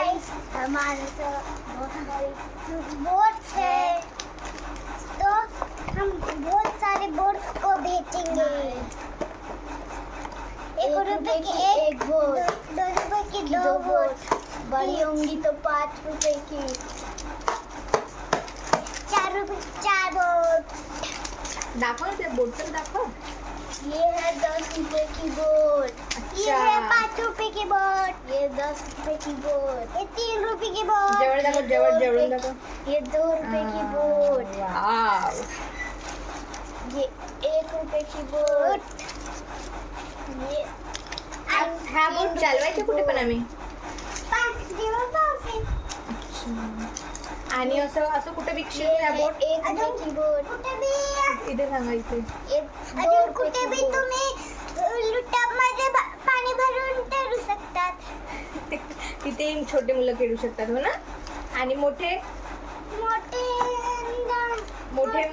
Guys, हमारे तो boats है, तो हम बहुत सारे बोट्स को बेचेंगे। 1 रुपए की एक बोट, 2 रुपए की 2 बोट, बड़ी होंगी तो 5 रुपए की। 4 रुपए की 4 बोट। दाखव ना, ते बोट तर दाखव। ये है 10 रुपए की बोट, ये है 5 रुपए की बोट, ये 10 रुपए की बोट, ये 3 रुपए की बोट, जवळ दाखव, जवळ दाखव। ये 2 रुपए की बोट, वाव, ये 1 रुपए की बोट, ये हा बोट चालवायचे कुठे पण आम्ही? 5 दिवस पावसे। आणि असं असं कुठे विकशील तू या बोट? 1 रुपए की बोट, कुठे बी इथे सांगायचे। ये 2 अजून रुपए कुठे की बी बोट, तुम्ही टबमध्ये पाणी भरून ठेवू शकतात. तिथे छोटे मुलं खेळू शकतात, हो ना? आणि मोठे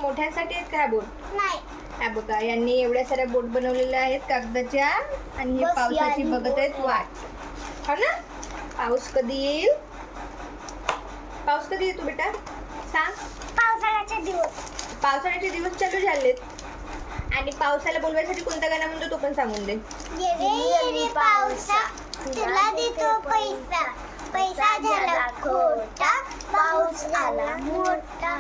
मोठ्यांसाठी आहेत का बोट? नाही. हा बघा, यांनी एवढ्या साऱ्या बोट बनवलेल्या आहेत कागदाच्या, आणि हे बस पावसाची यानी बघत आहेत बोट वाट, हो ना? पाऊस कधी येईल? पाऊस कधी येतो बेटा सांग? पावसाळ्याचे दिवस. पावसाळ्याचे दिवस चालू झालेत, आणि पावसाला बोलवायसाठी कोणता गाणं म्हणतो तो पण सांगून दे. ये रे पावसा, तुला देतो पैसा, पैसा झाला खोटा, पाऊस आला मोठा.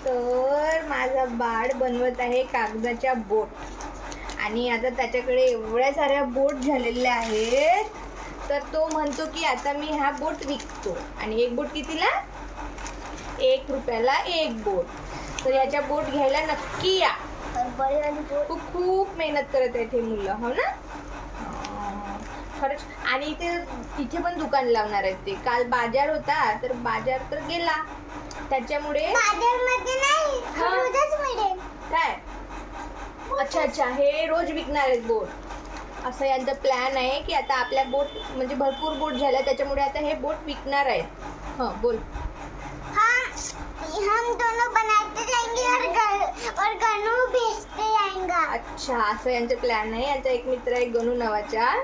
तर माझा बाळ बनवत आहे कागदाच्या बोट, आणि आता त्याच्याकडे एवढ्या साऱ्या बोट झालेल्या आहेत, तर तो म्हणतो की आता मी हा बोट विकतो. आणि एक बोट कितीला? 1 रुपयाला एक बोट. तर याच्या बोट घ्यायला नक्की या. और बड़ी वाली बोट खूप खूप मेहनत करत आहेत हे मुलं, हो ना? खरंच. आणि इथे पण दुकान लावणार आहेत ते. काल बाजार होता, तर बाजार तर गेला, त्याच्यामुळे बाजारमध्ये नाही, हा. रोजच मिळेल. काय? अच्छा, हे रोज विकणार आहेत बोट. असं यांचा प्लॅन आहे की आता आपल्या बोट म्हणजे भरपूर बोट झाल्या, त्याच्यामुळे आता हे बोट विकणार आहेत. हं, बोल. हम दोनों बनाते जाएंगे और गनू बेचते जाएंगा. अच्छा, असं यांचं प्लॅन आहे. यांचा एक मित्र आहे गणू नावाचा,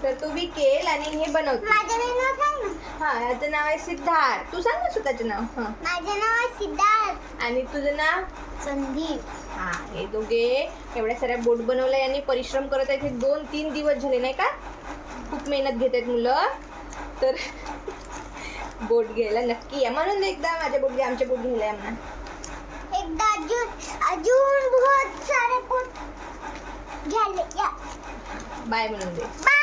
तर तो विकेल आणि हे बनवतो. माझं नाव सांग ना. हा, याचं नाव आहे सिद्धार्थ. तू सांग ना स्वतःचं नाव. हा, माझं नाव आहे सिद्धार्थ. आणि तुझं नाव? संदीप. हा, हे दोघे एवढ्या साऱ्या बोट बनवल्या, यांनी परिश्रम करत आहेत. हे 2-3 दिवस झाले नाही का, खूप मेहनत घेत आहेत मुलं. तर बोट घ्यायला नक्की या. म्हणून एकदा माझ्या बोट घ्या, आमच्या बोट घ्यायला या म्हणा. एकदा अजून बहुत सारे पोट घ्यायला या. बाय म्हणून दे. बाय.